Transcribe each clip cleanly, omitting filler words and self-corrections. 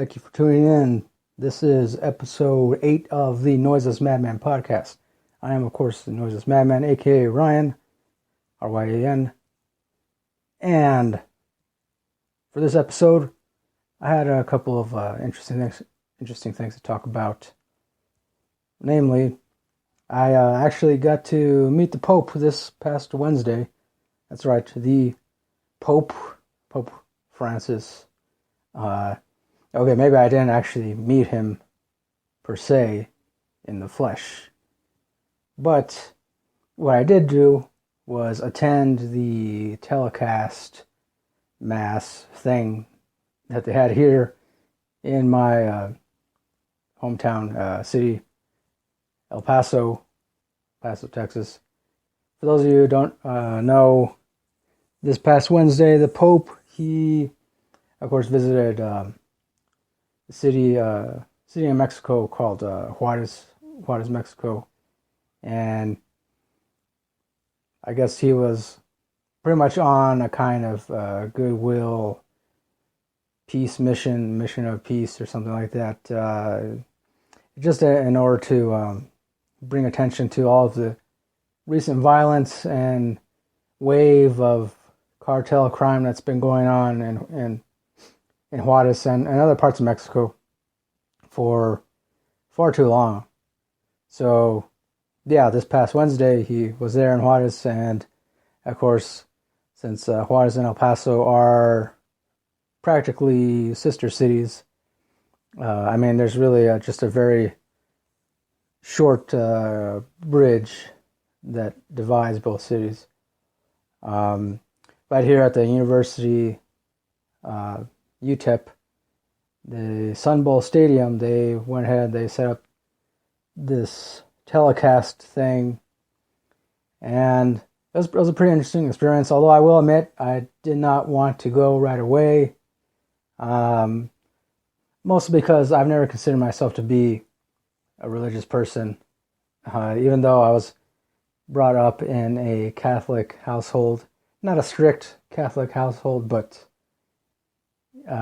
Thank you for tuning in. This is episode 8 of the Noiseless Madman podcast. I am, of course, the Noiseless Madman, aka Ryan, R-Y-A-N. And for this episode, I had a couple of interesting things to talk about. Namely, I actually got to meet the Pope this past Wednesday. That's right, the Pope Francis. Okay, maybe I didn't actually meet him per se in the flesh. But what I did do was attend the telecast mass thing that they had here in my hometown city, El Paso, Texas. For those of you who don't know, this past Wednesday, the Pope, he, of course, visited the city in Mexico called Juarez, Mexico. And I guess he was pretty much on a kind of goodwill peace mission of peace or something like that. Just in order to bring attention to all of the recent violence and wave of cartel crime that's been going on in Juarez and other parts of Mexico for far too long. So, yeah, this past Wednesday he was there in Juarez, and of course, since Juarez and El Paso are practically sister cities, there's really just a very short bridge that divides both cities. Right here at the university, UTEP, the Sun Bowl Stadium, they went ahead, they set up this telecast thing, and it was a pretty interesting experience, although I will admit I did not want to go right away, mostly because I've never considered myself to be a religious person, even though I was brought up in a Catholic household, not a strict Catholic household, but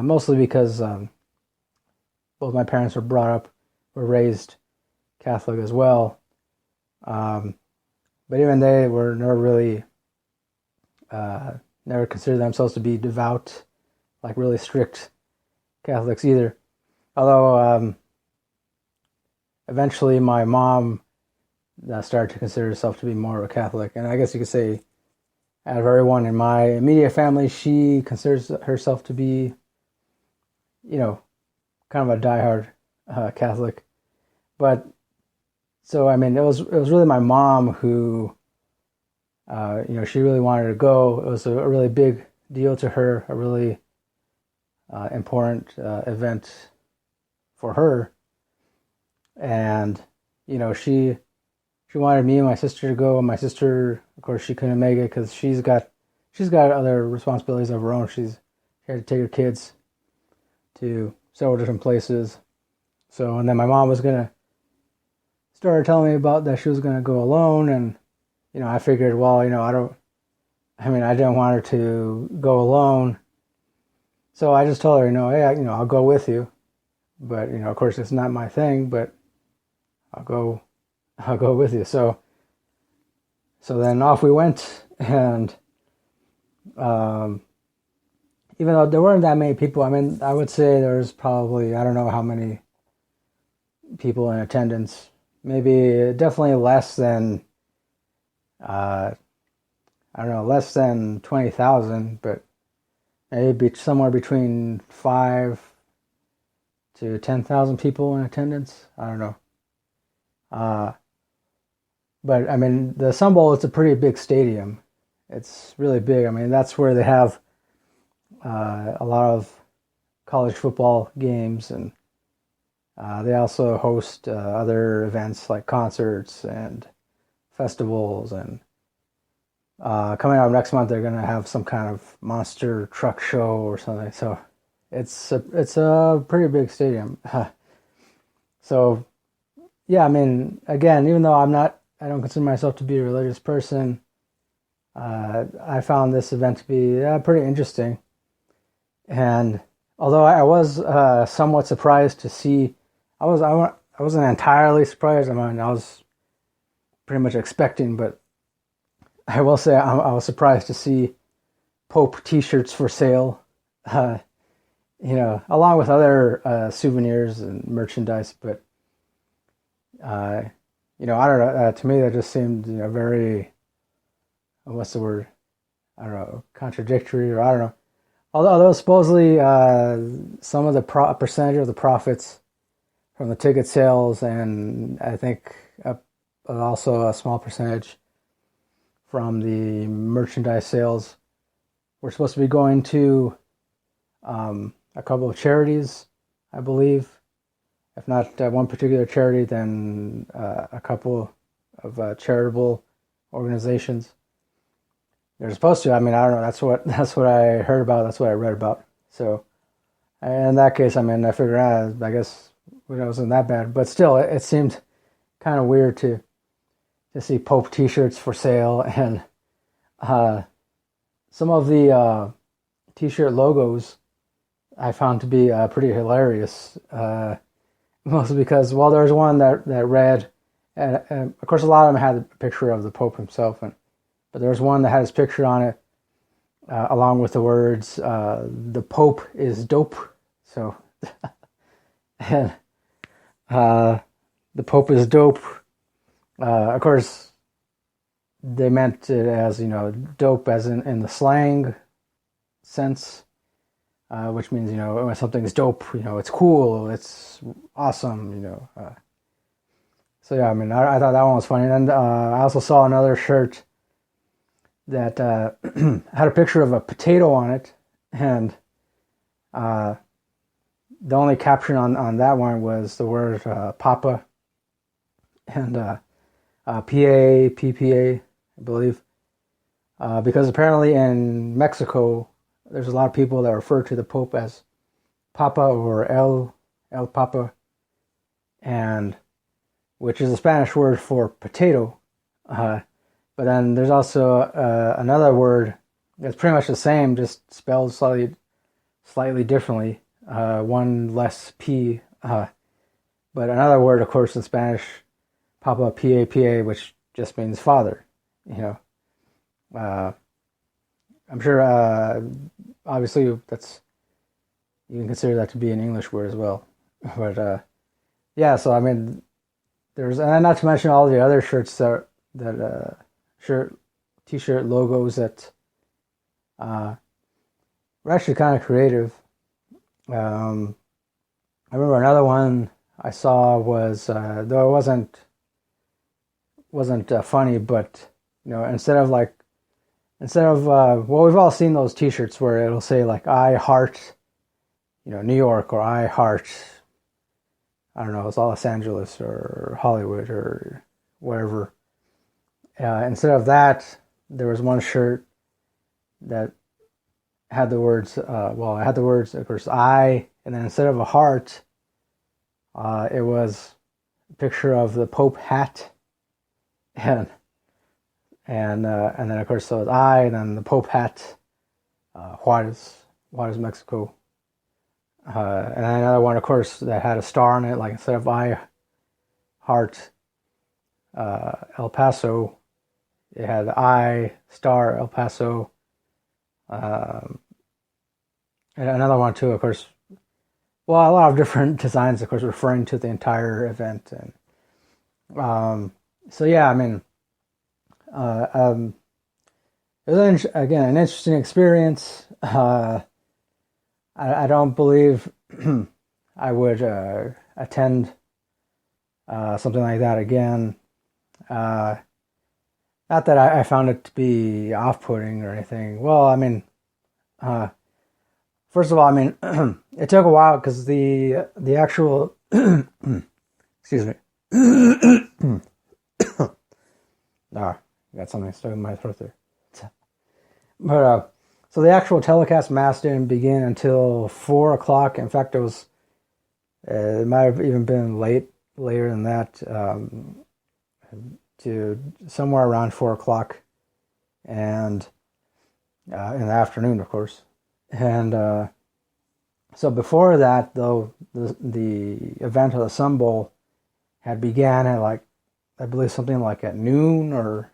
mostly because both my parents were raised Catholic as well. But even they were never considered themselves to be devout, like really strict Catholics either. Although eventually my mom started to consider herself to be more of a Catholic. And I guess you could say out of everyone in my immediate family, she considers herself to be, kind of a diehard Catholic. But so, it was really my mom who, she really wanted to go. It was a really big deal to her, a really important event for her. And, she wanted me and my sister to go. And my sister, of course, she couldn't make it because she's got other responsibilities of her own. She had to take her kids to several different places. So, and then my mom was started telling me about that she was going to go alone. And, I figured, well, I didn't want her to go alone. So I just told her, hey, I'll go with you. But, of course it's not my thing, but I'll go with you. So then off we went, and even though there weren't that many people, I would say there's probably, I don't know how many people in attendance, definitely less than, less than 20,000, but maybe somewhere between 5 to 10,000 people in attendance. I don't know. But the Sun Bowl, it's a pretty big stadium. It's really big. That's where they have a lot of college football games, and they also host other events like concerts and festivals. And coming up next month, they're going to have some kind of monster truck show or something. So it's a pretty big stadium. So yeah, again, even though I don't consider myself to be a religious person, I found this event to be pretty interesting. And Although I was somewhat surprised to see, I wasn't entirely surprised. I mean, I was pretty much expecting, but I will say I was surprised to see Pope T-shirts for sale. Uh, along with other souvenirs and merchandise, but uh, I don't know. To me, that just seemed very what's the word? I don't know, contradictory, or I don't know. Although supposedly some of the percentage of the profits from the ticket sales, and I think also a small percentage from the merchandise sales, were supposed to be going to a couple of charities, I believe. If not one particular charity, then a couple of charitable organizations. They're supposed to. I mean, I don't know. That's what I heard about. That's what I read about. So, in that case, I mean, I figured out. I guess it wasn't that bad, but still, it seemed kind of weird to see Pope T-shirts for sale, and some of the T-shirt logos I found to be pretty hilarious. Mostly because, well, there was one that read, and of course a lot of them had a picture of the Pope himself, but there was one that had his picture on it, along with the words, "The Pope is dope." So, and the Pope is dope. Of course, they meant it as dope as in the slang sense. Which means, when something's dope, it's cool, it's awesome, So yeah, I mean, I thought that one was funny. And I also saw another shirt that had a picture of a potato on it, and the only caption on that one was the word Papa, and PPA, I believe, because apparently in Mexico, there's a lot of people that refer to the Pope as Papa or El Papa, and which is a Spanish word for potato. But then there's also another word that's pretty much the same, just spelled slightly differently. One less P. But another word, of course, in Spanish, Papa, P-A-P-A, which just means father. I'm sure, obviously, you can consider that to be an English word as well. But yeah, so I mean, and not to mention all the other shirts T-shirt logos that were actually kind of creative. I remember another one I saw was, though it wasn't funny, but instead of well, we've all seen those T-shirts where it'll say like "I heart," New York, or "I heart," I don't know, it's Los Angeles or Hollywood or wherever. Instead of that, there was one shirt that had the words. It had the words, of course, "I," and then instead of a heart, it was a picture of the Pope hat, and then of course, so I, and then the Pope hat, Juarez, Mexico. And then another one, of course, that had a star on it, like instead of I heart El Paso, it had I star El Paso. And another one too, of course. Well, a lot of different designs, of course, referring to the entire event. And so yeah, I mean, it was again an interesting experience. I don't believe I would attend something like that again. Not that I found it to be off-putting or anything. Well, I mean, first of all, I mean, it took a while because the actual excuse me. Got something stuck in my throat there. But so the actual telecast mass didn't begin until 4 o'clock. In fact, it might have even been later than that, to somewhere around 4 o'clock, and in the afternoon, of course. And So before that, though, the event of the Sun Bowl had began at like, I believe something like at noon or,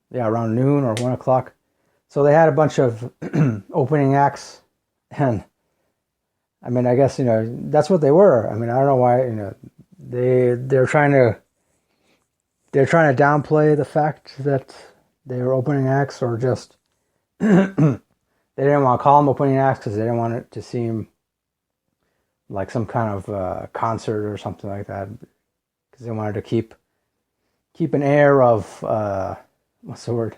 yeah, around noon or 1 o'clock. So they had a bunch of opening acts, and I mean, I guess, that's what they were. I mean, I don't know why, they're trying to downplay the fact that they were opening acts, or just they didn't want to call them opening acts because they didn't want it to seem like some kind of concert or something like that, because they wanted to keep an air of what's the word?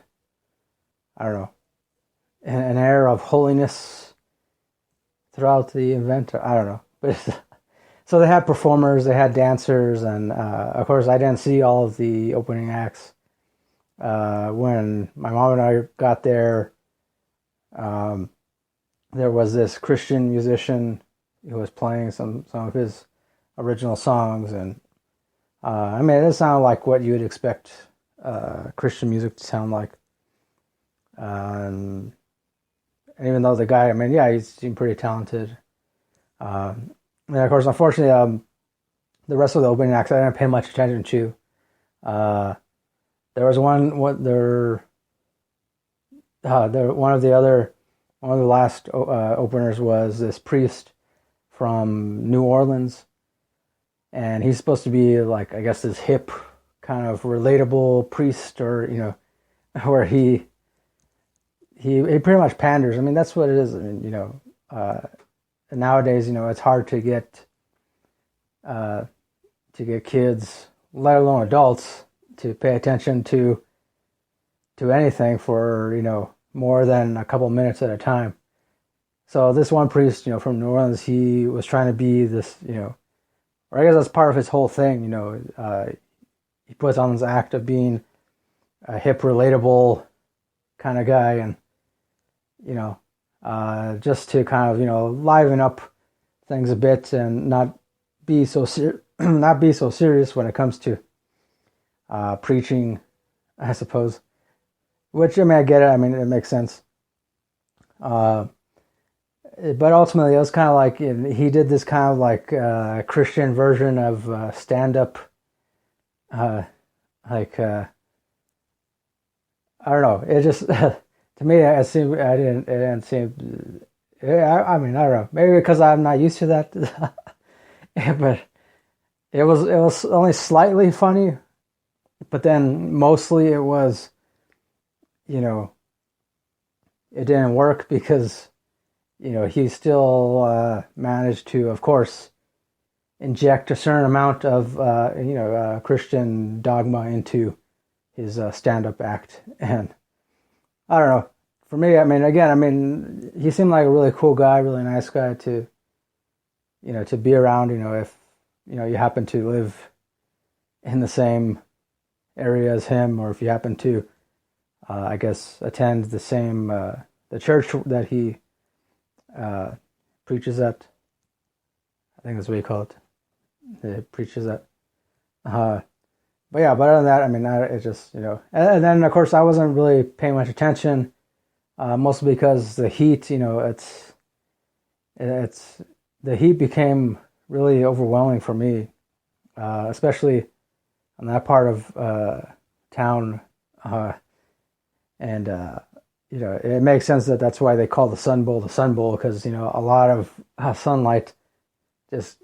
I don't know, an air of holiness throughout the event. I don't know, but so they had performers, they had dancers, and of course I didn't see all of the opening acts. When my mom and I got there, there was this Christian musician who was playing some of his original songs, and I mean, it sounded like what you would expect Christian music to sound like. And even though the guy, I mean, yeah, he seemed pretty talented. And of course, unfortunately, the rest of the opening acts I didn't pay much attention to. There was one of the last openers was this priest from New Orleans, and he's supposed to be like, I guess, this hip kind of relatable priest, or where he pretty much panders. I mean, that's what it is. I mean, nowadays, it's hard to get kids, let alone adults, to pay attention to anything for more than a couple minutes at a time. So this one priest, from New Orleans, he was trying to be this, or I guess that's part of his whole thing. He puts on this act of being a hip, relatable kind of guy, and just to kind of liven up things a bit and not be so serious when it comes to preaching, I suppose. Which, I mean, I get it. I mean, it makes sense. But ultimately, it was kind of like he did this kind of like Christian version of stand-up. I don't know. It just to me, it didn't seem. I mean, I don't know. Maybe because I'm not used to that, but it was only slightly funny. But then mostly it was, it didn't work because, he still managed to, of course, inject a certain amount of, Christian dogma into his stand-up act. And I don't know. For me, I mean, he seemed like a really cool guy, really nice guy to be around, if, you happen to live in the same area as him, or if you happen to, I guess, attend the same, the church that he preaches at. I think that's what you call it. He preaches at. But yeah, but other than that, I mean, it just, and then of course I wasn't really paying much attention, mostly because the heat, it's the heat became really overwhelming for me, especially on that part of town, and it makes sense that that's why they call the Sun Bowl, because a lot of sunlight just